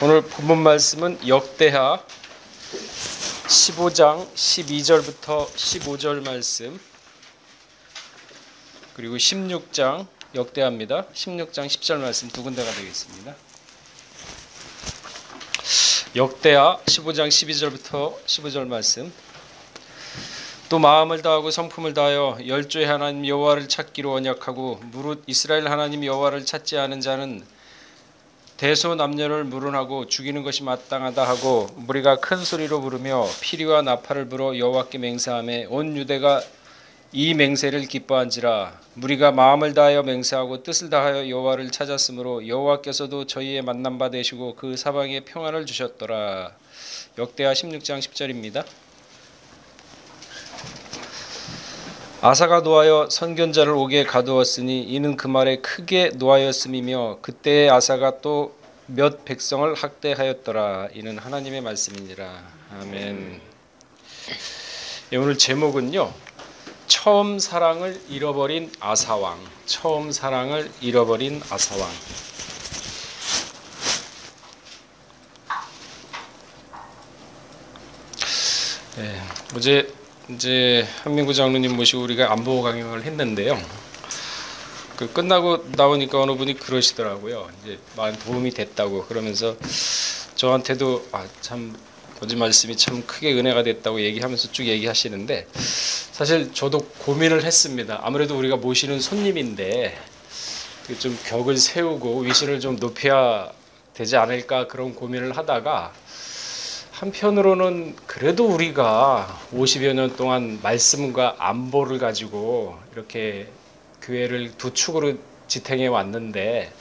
오늘 본문 말씀은 역대하 15장 12절부터 15절 말씀, 그리고 16장 역대하입니다. 16장 10절 말씀 두 군데가 되겠습니다. 역대하 15장 12절부터 15절 말씀. 또 마음을 다하고 성품을 다하여 열조의 하나님 여호와를 찾기로 언약하고 무릇 이스라엘 하나님 여호와를 찾지 않은 자는 대소남녀를 물은하고 죽이는 것이 마땅하다 하고 무리가 큰 소리로 부르며 피리와 나팔을 불어 여호와께 맹세하며 온 유대가 이 맹세를 기뻐한지라. 무리가 마음을 다하여 맹세하고 뜻을 다하여 여호와를 찾았으므로 여호와께서도 저희의 만난 바 되시고 그 사방에 평안을 주셨더라. 역대하 16장 10절입니다. 아사가 노하여 선견자를 옥에 가두었으니 이는 그 말에 크게 노하였음이며 그때의 아사가 또 몇 백성을 학대하였더라. 이는 하나님의 말씀이니라. 아멘. 오늘 제목은요, 처음 사랑을 잃어버린 아사왕. 처음 사랑을 잃어버린 아사왕. 네, 이제 한민구 장로님 모시고 우리가 안보 강연을 했는데요. 끝나고 나오니까 어느 분이 그러시더라고요. 이제 많은 도움이 됐다고 그러면서 저한테도 참 어제 말씀이 참 크게 은혜가 됐다고 얘기하면서 쭉 얘기하시는데, 사실 저도 고민을 했습니다. 아무래도 우리가 모시는 손님인데 좀 격을 세우고 위신을 좀 높여야 되지 않을까 그런 고민을 하다가, 한편으로는 그래도 우리가 50여 년 동안 말씀과 안보를 가지고 이렇게 교회를 두 축으로 지탱해 왔는데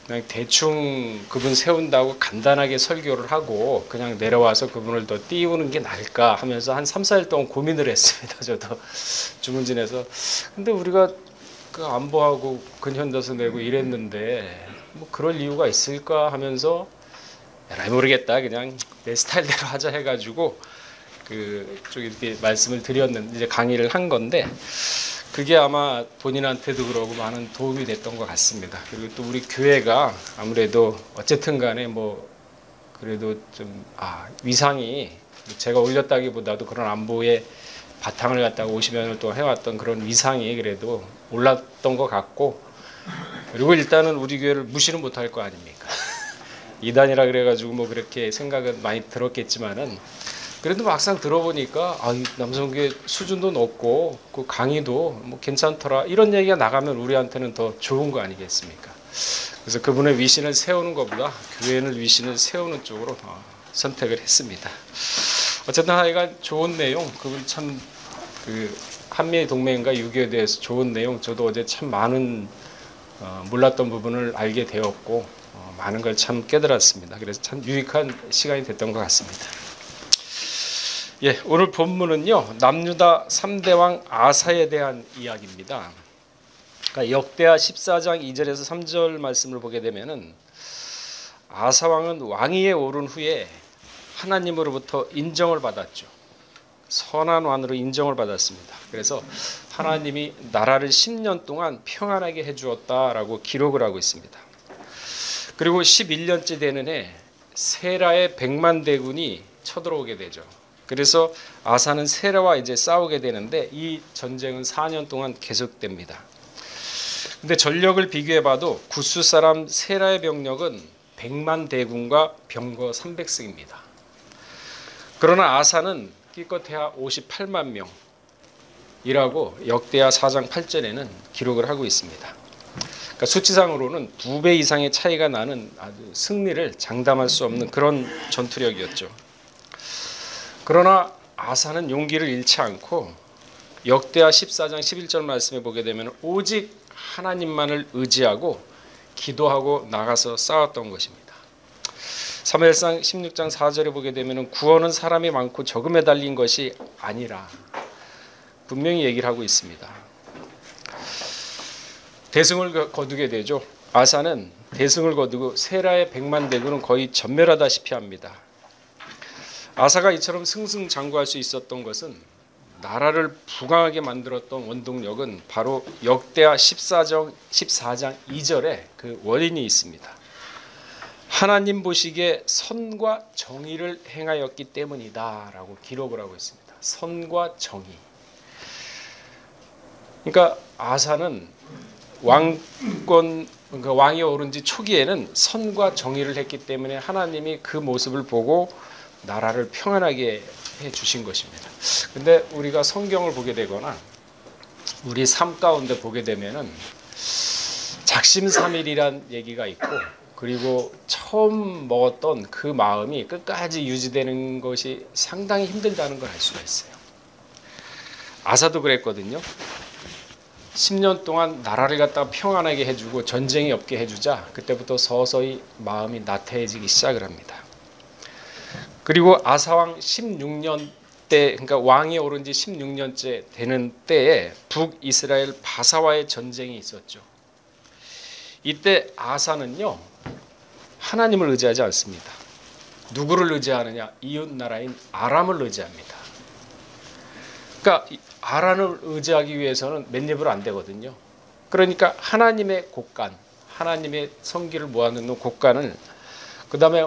그냥 대충 그분 세운다고 간단하게 설교를 하고 그냥 내려와서 그분을 더 띄우는 게 나을까 하면서 한 3, 4일 동안 고민을 했습니다. 저도 주문진에서. 근데 우리가 그 안보하고 근현도서 내고 이랬는데 뭐 그럴 이유가 있을까 하면서 에라이 모르겠다, 그냥 내 스타일대로 하자 해가지고 좀 이렇게 말씀을 드렸는데, 이제 강의를 한 건데, 그게 아마 본인한테도 그러고 많은 도움이 됐던 것 같습니다. 그리고 또 우리 교회가 아무래도 어쨌든 간에 뭐 그래도 좀 위상이, 제가 올렸다기보다도 그런 안보의 바탕을 갖다가 50여 년 동안 해왔던 그런 위상이 그래도 올랐던 것 같고, 그리고 일단은 우리 교회를 무시는 못할 거 아닙니까? 이단이라 그래가지고 뭐 그렇게 생각은 많이 들었겠지만은, 그래도 막상 들어보니까 남성교회 수준도 높고 그 강의도 뭐 괜찮더라, 이런 얘기가 나가면 우리한테는 더 좋은 거 아니겠습니까? 그래서 그분의 위신을 세우는 것보다 교회는 위신을 세우는 쪽으로 선택을 했습니다. 어쨌든 하여간 좋은 내용, 그분 참 한미 동맹과 유교에 대해서 좋은 내용, 저도 어제 참 많은 몰랐던 부분을 알게 되었고 많은 걸 참 깨달았습니다. 그래서 참 유익한 시간이 됐던 것 같습니다. 오늘 본문은요, 남유다 3대 왕 아사에 대한 이야기입니다. 그러니까 역대하 14장 2절에서 3절 말씀을 보게 되면은, 아사 왕은 왕위에 오른 후에 하나님으로부터 인정을 받았죠. 선한 왕으로 인정을 받았습니다. 그래서 하나님이 나라를 10년 동안 평안하게 해주었다라고 기록을 하고 있습니다. 그리고 11년째 되는 해 세라의 100만 대군이 쳐들어오게 되죠. 그래서 아사는 세라와 이제 싸우게 되는데, 이 전쟁은 4년 동안 계속됩니다. 근데 전력을 비교해봐도 구스 사람 세라의 병력은 100만 대군과 병거 300승입니다. 그러나 아사는 기껏해야 58만 명이라고 역대하 4장 8절에는 기록을 하고 있습니다. 그러니까 수치상으로는 2배 이상의 차이가 나는 아주 승리를 장담할 수 없는 그런 전투력이었죠. 그러나 아사는 용기를 잃지 않고 역대하 14장 11절 말씀에 보게 되면 오직 하나님만을 의지하고 기도하고 나가서 싸웠던 것입니다. 사무엘상 16장 4절에 보게 되면 구원은 사람이 많고 적음에 달린 것이 아니라 분명히 얘기를 하고 있습니다. 대승을 거두게 되죠. 아사는 대승을 거두고 세라의 100만 대군은 거의 전멸하다시피 합니다. 아사가 이처럼 승승장구할 수 있었던 것은, 나라를 부강하게 만들었던 원동력은 바로 역대하 14장 2절에 그 원인이 있습니다. 하나님 보시기에 선과 정의를 행하였기 때문이다 라고 기록을 하고 있습니다. 선과 정의. 그러니까 아사는 그러니까 왕이 오른 지 초기에는 선과 정의를 했기 때문에 하나님이 그 모습을 보고 나라를 평안하게 해 주신 것입니다. 근데 우리가 성경을 보게 되거나 우리 삶 가운데 보게 되면은 작심삼일이란 얘기가 있고, 그리고 처음 먹었던 그 마음이 끝까지 유지되는 것이 상당히 힘들다는 걸 알 수가 있어요. 아사도 그랬거든요. 10년 동안 나라를 갖다가 평안하게 해주고 전쟁이 없게 해주자 그때부터 서서히 마음이 나태해지기 시작을 합니다. 그리고 아사왕 16년 때, 그러니까 왕이 오른 지 16년째 되는 때에 북이스라엘 바사와의 전쟁이 있었죠. 이때 아사는요, 하나님을 의지하지 않습니다. 누구를 의지하느냐? 이웃 나라인 아람을 의지합니다. 그러니까 아람을 의지하기 위해서는 맨입으로 안 되거든요. 그러니까 하나님의 곳간, 하나님의 성기를 모아놓는 곳간을, 그 다음에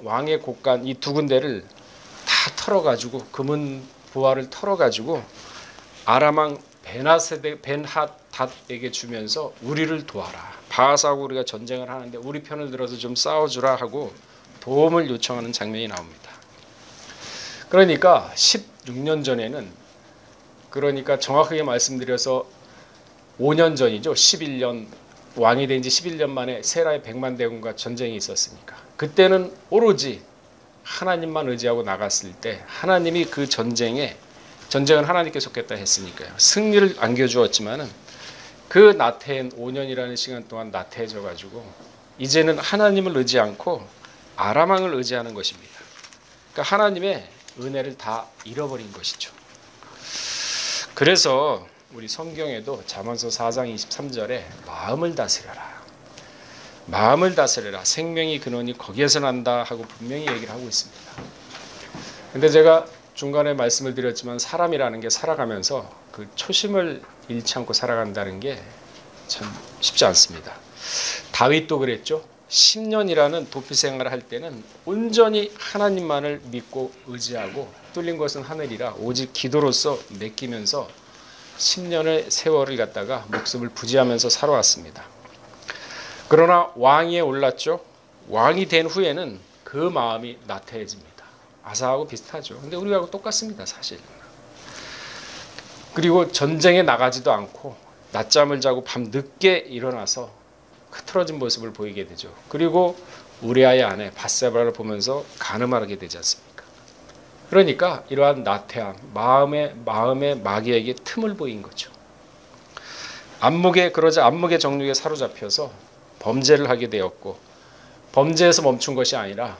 왕의 곳간, 이 두 군데를 다 털어가지고, 금은 부하를 털어가지고 아람왕 벤하닷에게 주면서 우리를 도와라. 바하사하고 우리가 전쟁을 하는데 우리 편을 들어서 좀 싸워주라 하고 도움을 요청하는 장면이 나옵니다. 그러니까 16년 전에는, 그러니까 정확하게 말씀드려서 5년 전이죠. 11년, 왕이 된 지 11년 만에 세라의 100만 대군과 전쟁이 있었으니까 그때는 오로지 하나님만 의지하고 나갔을 때 하나님이 그 전쟁은 하나님께 속했다 했으니까요. 승리를 안겨주었지만은 그 나태한 5년이라는 시간 동안 나태해져 가지고 이제는 하나님을 의지 않고 아람왕을 의지하는 것입니다. 그러니까 하나님의 은혜를 다 잃어버린 것이죠. 그래서 우리 성경에도 잠언서 4장 23절에 마음을 다스려라. 마음을 다스려라. 생명의 근원이 거기에서 난다 하고 분명히 얘기를 하고 있습니다. 근데 제가 중간에 말씀을 드렸지만 사람이라는 게 살아가면서 그 초심을 잃지 않고 살아간다는 게 참 쉽지 않습니다. 다윗도 그랬죠. 10년이라는 도피 생활을 할 때는 온전히 하나님만을 믿고 의지하고 뚫린 것은 하늘이라 오직 기도로서 맡기면서 10년의 세월을 갖다가 목숨을 부지하면서 살아왔습니다. 그러나 왕위에 올랐죠. 왕이 된 후에는 그 마음이 나태해집니다. 아사하고 비슷하죠. 근데 우리하고 똑같습니다, 사실. 그리고 전쟁에 나가지도 않고 낮잠을 자고 밤 늦게 일어나서 흐트러진 모습을 보이게 되죠. 그리고 우리아의 아내 밧세바를 보면서 간음하게 되지 않습니까? 그러니까 이러한 나태함, 마음의 마귀에게 틈을 보인 거죠. 그러자 안목의 정욕에 사로잡혀서 범죄를 하게 되었고, 범죄에서 멈춘 것이 아니라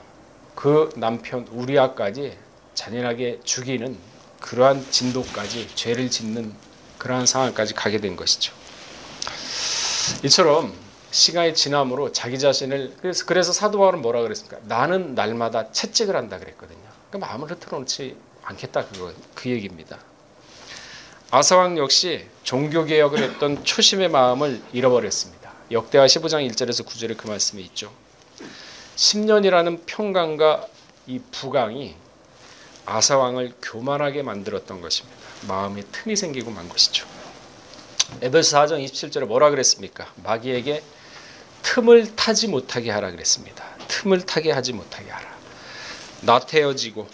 그 남편 우리아까지 잔인하게 죽이는 그러한 진도까지, 죄를 짓는 그러한 상황까지 가게 된 것이죠. 이처럼 시간이 지남으로 자기 자신을, 그래서 사도 바울은 뭐라 그랬습니까? 나는 날마다 채찍을 한다 그랬거든요. 그러니까 마음을 흐트러놓지 않겠다, 그 얘기입니다. 아사왕 역시 종교개혁을 했던 초심의 마음을 잃어버렸습니다. 역대하 15장 1절에서 9절에 그 말씀이 있죠. 10년이라는 평강과 이 부강이 아사왕을 교만하게 만들었던 것입니다. 마음에 틈이 생기고 만 것이죠. 에베소 4장 27절에 뭐라 그랬습니까? 마귀에게 틈을 타지 못하게 하라 그랬습니다. 틈을 타게 하지 못하게 하라. 나태해지고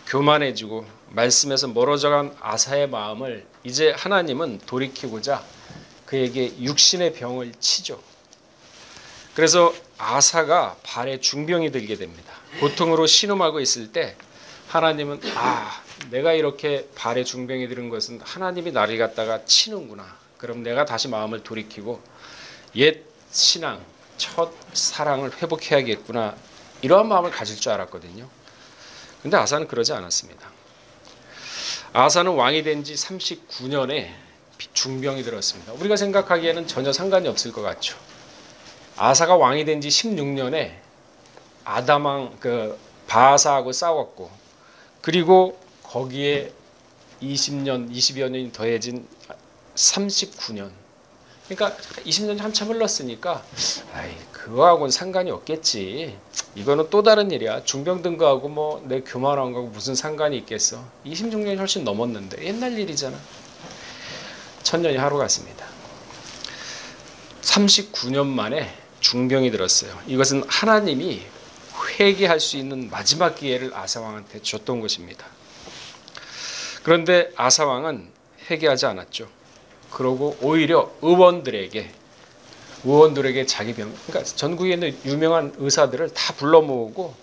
교만해지고 말씀에서 멀어져간 아사의 마음을 이제 하나님은 돌이키고자 그에게 육신의 병을 치죠. 그래서 아사가 발에 중병이 들게 됩니다. 고통으로 신음하고 있을 때 하나님은 내가 이렇게 발에 중병이 들은 것은 하나님이 나를 갖다가 치는구나. 그럼 내가 다시 마음을 돌이키고 옛 신앙, 첫 사랑을 회복해야겠구나. 이러한 마음을 가질 줄 알았거든요. 근데 아사는 그러지 않았습니다. 아사는 왕이 된 지 39년에 중병이 들었습니다. 우리가 생각하기에는 전혀 상관이 없을 것 같죠. 아사가 왕이 된 지 16년에 아담왕 바하사하고 싸웠고, 그리고 거기에 20여 년이 더해진 39년, 그러니까 20년이 한참 흘렀으니까 아이 그거하고는 상관이 없겠지. 이거는 또 다른 일이야. 중병든 거하고 뭐 내 교만한 거하고 무슨 상관이 있겠어. 26년이 훨씬 넘었는데 옛날 일이잖아. 천년이 하루 같습니다. 39년 만에 중병이 들었어요. 이것은 하나님이 회개할 수 있는 마지막 기회를 아사왕한테 줬던 것입니다. 그런데 아사왕은 회개하지 않았죠. 그러고 오히려 의원들에게 자기 병, 그러니까 전국에 있는 유명한 의사들을 다 불러 모으고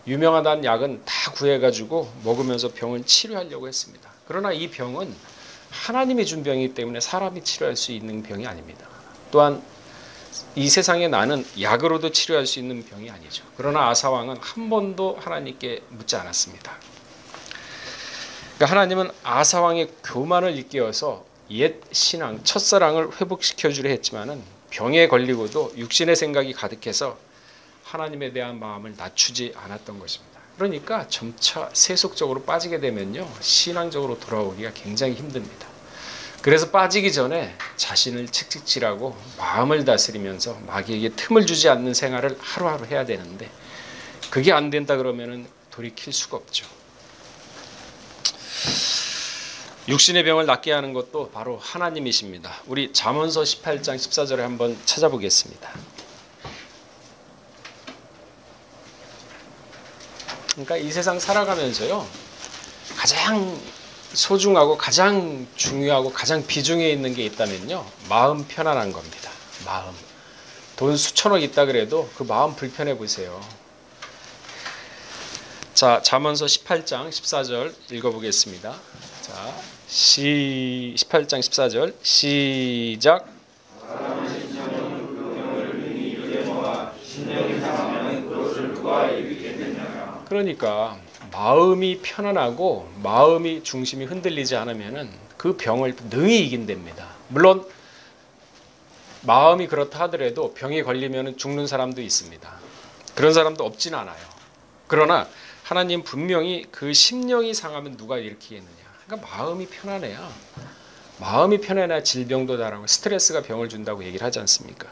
유명하다는 약은 다 구해가지고 먹으면서 병을 치료하려고 했습니다. 그러나 이 병은 하나님이 준 병이기 때문에 사람이 치료할 수 있는 병이 아닙니다. 또한 이 세상에 나는 약으로도 치료할 수 있는 병이 아니죠. 그러나 아사왕은 한 번도 하나님께 묻지 않았습니다. 그러니까 하나님은 아사왕의 교만을 일깨워서 옛 신앙, 첫사랑을 회복시켜 주려 했지만은 병에 걸리고도 육신의 생각이 가득해서 하나님에 대한 마음을 낮추지 않았던 것입니다. 그러니까 점차 세속적으로 빠지게 되면요, 신앙적으로 돌아오기가 굉장히 힘듭니다. 그래서 빠지기 전에 자신을 칙칙질하고 마음을 다스리면서 마귀에게 틈을 주지 않는 생활을 하루하루 해야 되는데 그게 안 된다 그러면은 돌이킬 수가 없죠. 육신의 병을 낫게 하는 것도 바로 하나님이십니다. 우리 잠언서 18장 14절에 한번 찾아보겠습니다. 그러니까 이 세상 살아가면서요, 가장 소중하고 가장 중요하고 가장 비중에 있는 게 있다면요, 마음 편안한 겁니다. 마음. 돈 수천억 있다 그래도 그 마음 불편해 보세요. 자, 잠언서 18장 14절 읽어보겠습니다. 자, 18장 14절 시작. 그러니까 마음이 편안하고 마음이 중심이 흔들리지 않으면은 그 병을 능히 이긴답니다. 물론 마음이 그렇다 하더라도 병에 걸리면은 죽는 사람도 있습니다. 그런 사람도 없진 않아요. 그러나 하나님 분명히 그 심령이 상하면 누가 일으키겠느냐. 그러니까 마음이 편안해야 질병도 달하고 스트레스가 병을 준다고 얘기를 하지 않습니까?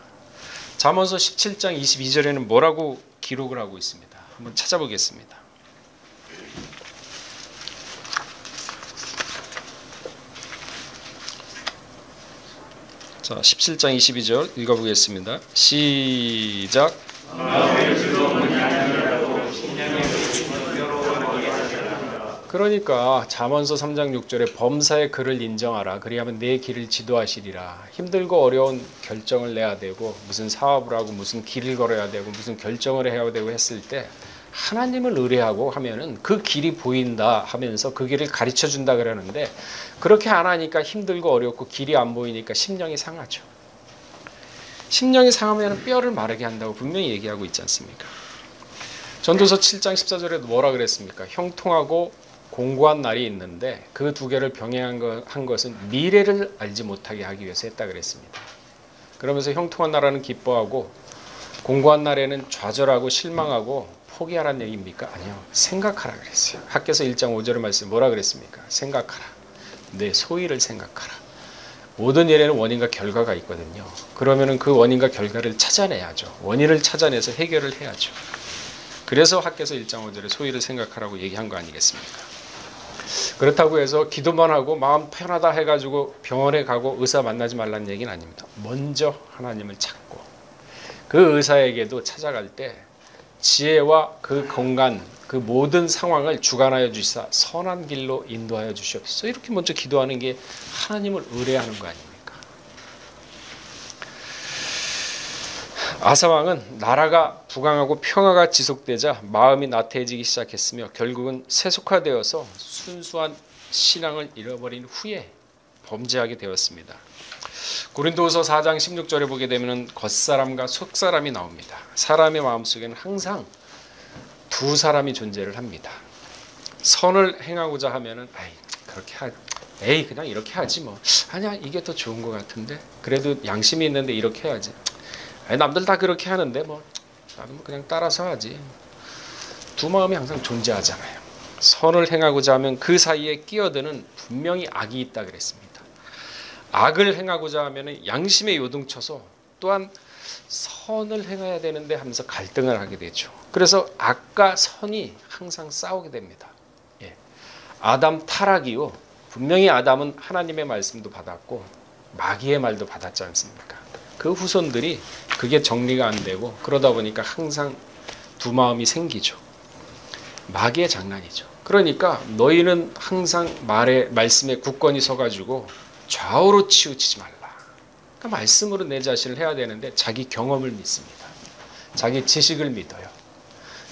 잠언서 17장 22절에는 뭐라고 기록을 하고 있습니다. 한번 찾아보겠습니다. 자, 17장 22절 읽어보겠습니다. 시작. 그러니까 잠언서 3장 6절에 범사의 그를 인정하라. 그리하면 내 길을 지도하시리라. 힘들고 어려운 결정을 내야 되고 무슨 사업을 하고 무슨 길을 걸어야 되고 무슨 결정을 해야 되고 했을 때 하나님을 의뢰하고 하면은 그 길이 보인다 하면서 그 길을 가르쳐 준다 그러는데 그렇게 안 하니까 힘들고 어렵고 길이 안 보이니까 심령이 상하죠. 심령이 상하면 뼈를 마르게 한다고 분명히 얘기하고 있지 않습니까? 전도서 7장 14절에도 뭐라 그랬습니까? 형통하고 공고한 날이 있는데 그 두 개를 병행한 것은 미래를 알지 못하게 하기 위해서 했다 그랬습니다. 그러면서 형통한 날에는 기뻐하고 공고한 날에는 좌절하고 실망하고 포기하라는 얘기입니까? 아니요. 생각하라 그랬어요. 학개서 1장 5절의 말씀 뭐라 그랬습니까? 생각하라. 내 소위를 생각하라. 모든 일에는 원인과 결과가 있거든요. 그러면은 그 원인과 결과를 찾아내야죠. 원인을 찾아내서 해결을 해야죠. 그래서 학개서 1장 5절에 소위를 생각하라고 얘기한 거 아니겠습니까? 그렇다고 해서 기도만 하고 마음 편하다 해가지고 병원에 가고 의사 만나지 말라는 얘기는 아닙니다. 먼저 하나님을 찾고 그 의사에게도 찾아갈 때 지혜와 그 공간, 그 모든 상황을 주관하여 주시사 선한 길로 인도하여 주시옵소서. 이렇게 먼저 기도하는 게 하나님을 의뢰하는 거 아닙니까? 아사왕은 나라가 부강하고 평화가 지속되자 마음이 나태해지기 시작했으며 결국은 세속화되어서 순수한 신앙을 잃어버린 후에 범죄하게 되었습니다. 고린도후서 4장 16절에 보게 되면 겉사람과 속사람이 나옵니다. 사람의 마음속에는 항상 두 사람이 존재를 합니다. 선을 행하고자 하면은 그냥 이렇게 하지 뭐. 아니야, 이게 더 좋은 것 같은데. 그래도 양심이 있는데 이렇게 해야지. 남들 다 그렇게 하는데 뭐 나도 그냥 따라서 하지. 두 마음이 항상 존재하잖아요. 선을 행하고자 하면 그 사이에 끼어드는 분명히 악이 있다 그랬습니다. 악을 행하고자 하면 양심에 요동쳐서 또한 선을 행해야 되는데 하면서 갈등을 하게 되죠. 그래서 악과 선이 항상 싸우게 됩니다. 예. 아담 타락이요. 분명히 아담은 하나님의 말씀도 받았고 마귀의 말도 받았지 않습니까? 그 후손들이 그게 정리가 안 되고 그러다 보니까 항상 두 마음이 생기죠. 마귀의 장난이죠. 그러니까 너희는 항상 말씀에 굳건히 서가지고 좌우로 치우치지 말라. 그러니까 말씀으로 내 자신을 해야 되는데 자기 경험을 믿습니다. 자기 지식을 믿어요.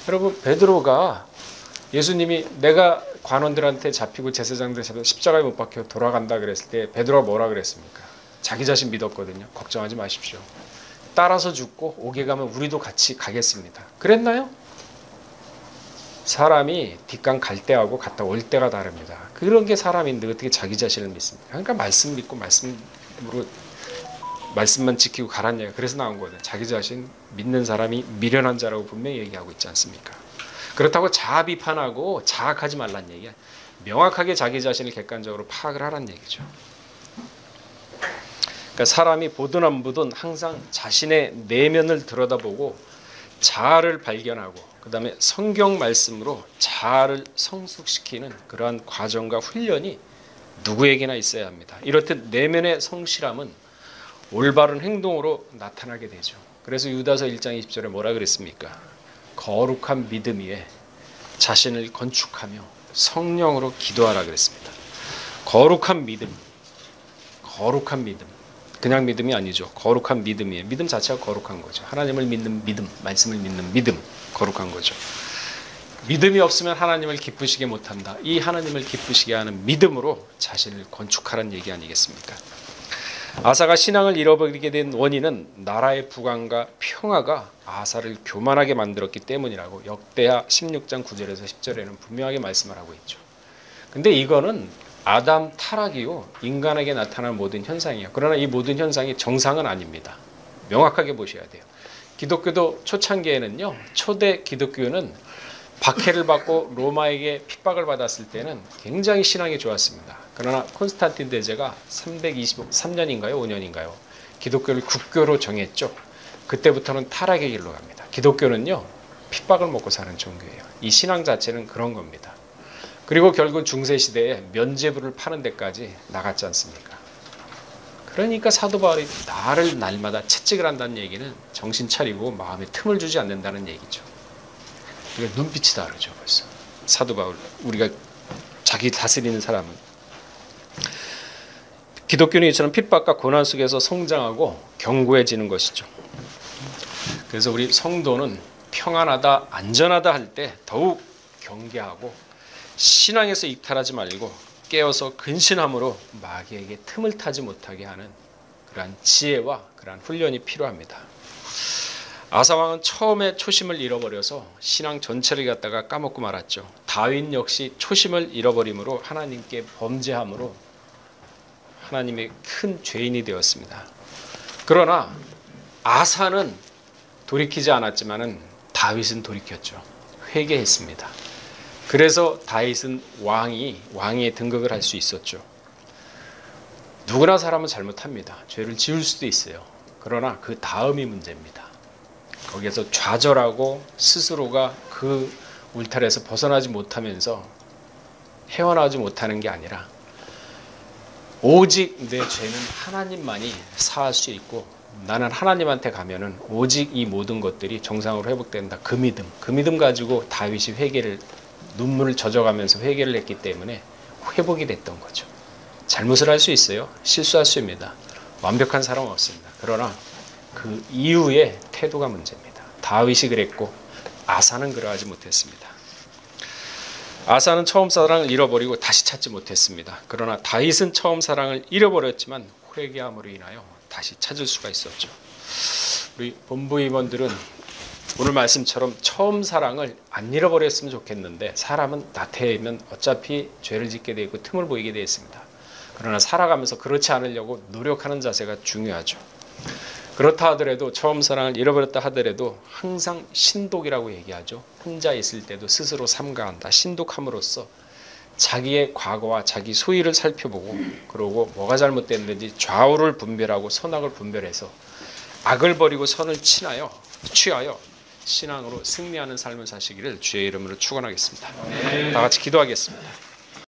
여러분 베드로가 예수님이 내가 관원들한테 잡히고 제사장들 잡혀 십자가에 못 박혀 돌아간다 그랬을 때 베드로가 뭐라 그랬습니까? 자기 자신 믿었거든요. 걱정하지 마십시오. 따라서 죽고 오게 가면 우리도 같이 가겠습니다. 그랬나요? 사람이 뒷강 갈 때하고 갔다 올 때가 다릅니다. 그런 게 사람인데 어떻게 자기 자신을 믿습니까? 그러니까 말씀 믿고 말씀만 지키고 가란 얘기가 그래서 나온 거예요. 자기 자신 믿는 사람이 미련한 자라고 분명히 얘기하고 있지 않습니까? 그렇다고 자아 비판하고 자학하지 말란 얘기야. 명확하게 자기 자신을 객관적으로 파악을 하란 얘기죠. 그러니까 사람이 보든 안 보든 항상 자신의 내면을 들여다보고 자아를 발견하고 그 다음에 성경 말씀으로 자아를 성숙시키는 그러한 과정과 훈련이 누구에게나 있어야 합니다. 이렇듯 내면의 성실함은 올바른 행동으로 나타나게 되죠. 그래서 유다서 1장 20절에 뭐라 그랬습니까? 거룩한 믿음 위에 자신을 건축하며 성령으로 기도하라 그랬습니다. 거룩한 믿음. 그냥 믿음이 아니죠. 거룩한 믿음이에요. 믿음 자체가 거룩한 거죠. 하나님을 믿는 믿음, 말씀을 믿는 믿음, 거룩한 거죠. 믿음이 없으면 하나님을 기쁘시게 못한다. 이 하나님을 기쁘시게 하는 믿음으로 자신을 건축하라는 얘기 아니겠습니까? 아사가 신앙을 잃어버리게 된 원인은 나라의 부강과 평화가 아사를 교만하게 만들었기 때문이라고 역대하 16장 9절에서 10절에는 분명하게 말씀을 하고 있죠. 근데 이거는 아담 타락이요 인간에게 나타나는 모든 현상이에요. 그러나 이 모든 현상이 정상은 아닙니다. 명확하게 보셔야 돼요. 기독교도 초창기에는요, 초대 기독교는 박해를 받고 로마에게 핍박을 받았을 때는 굉장히 신앙이 좋았습니다. 그러나 콘스탄틴 대제가 323년인가요 5년인가요 기독교를 국교로 정했죠. 그때부터는 타락의 길로 갑니다. 기독교는요 핍박을 먹고 사는 종교예요. 이 신앙 자체는 그런 겁니다. 그리고 결국 중세시대에 면죄부를 파는 데까지 나갔지 않습니까? 그러니까 사도 바울이 나를 날마다 채찍을 한다는 얘기는 정신 차리고 마음에 틈을 주지 않는다는 얘기죠. 우리가 눈빛이 다르죠. 벌써 사도 바울, 우리가 자기 다스리는 사람은 기독교는 이처럼 핍박과 고난 속에서 성장하고 견고해지는 것이죠. 그래서 우리 성도는 평안하다 안전하다 할 때 더욱 경계하고 신앙에서 이탈하지 말고 깨어서 근신함으로 마귀에게 틈을 타지 못하게 하는 그러한 지혜와 그러한 훈련이 필요합니다. 아사왕은 처음에 초심을 잃어버려서 신앙 전체를 갖다가 까먹고 말았죠. 다윗 역시 초심을 잃어버림으로 하나님께 범죄함으로 하나님의 큰 죄인이 되었습니다. 그러나 아사는 돌이키지 않았지만은 다윗은 돌이켰죠. 회개했습니다. 그래서 다윗은 왕위에 등극을 할 수 있었죠. 누구나 사람은 잘못합니다. 죄를 지을 수도 있어요. 그러나 그 다음이 문제입니다. 거기에서 좌절하고 스스로가 그 울타리에서 벗어나지 못하면서 헤어나오지 못하는 게 아니라 오직 내 죄는 하나님만이 사할 수 있고 나는 하나님한테 가면은 오직 이 모든 것들이 정상으로 회복된다. 그 믿음 가지고 다윗이 눈물을 젖어가면서 회개를 했기 때문에 회복이 됐던 거죠. 잘못을 할 수 있어요. 실수할 수 있습니다. 완벽한 사람은 없습니다. 그러나 그 이후의 태도가 문제입니다. 다윗이 그랬고 아사는 그러하지 못했습니다. 아사는 처음 사랑을 잃어버리고 다시 찾지 못했습니다. 그러나 다윗은 처음 사랑을 잃어버렸지만 회개함으로 인하여 다시 찾을 수가 있었죠. 우리 본부 임원들은 오늘 말씀처럼 처음 사랑을 안 잃어버렸으면 좋겠는데 사람은 나태하면 어차피 죄를 짓게 되고 틈을 보이게 되어 있습니다. 그러나 살아가면서 그렇지 않으려고 노력하는 자세가 중요하죠. 그렇다 하더라도 처음 사랑을 잃어버렸다 하더라도 항상 신독이라고 얘기하죠. 혼자 있을 때도 스스로 삼가한다. 신독함으로써 자기의 과거와 자기 소위를 살펴보고 그러고 뭐가 잘못됐는지 좌우를 분별하고 선악을 분별해서 악을 버리고 선을 취하여 신앙으로 승리하는 삶을 사시기를 주의 이름으로 축원하겠습니다. 다 같이 기도하겠습니다.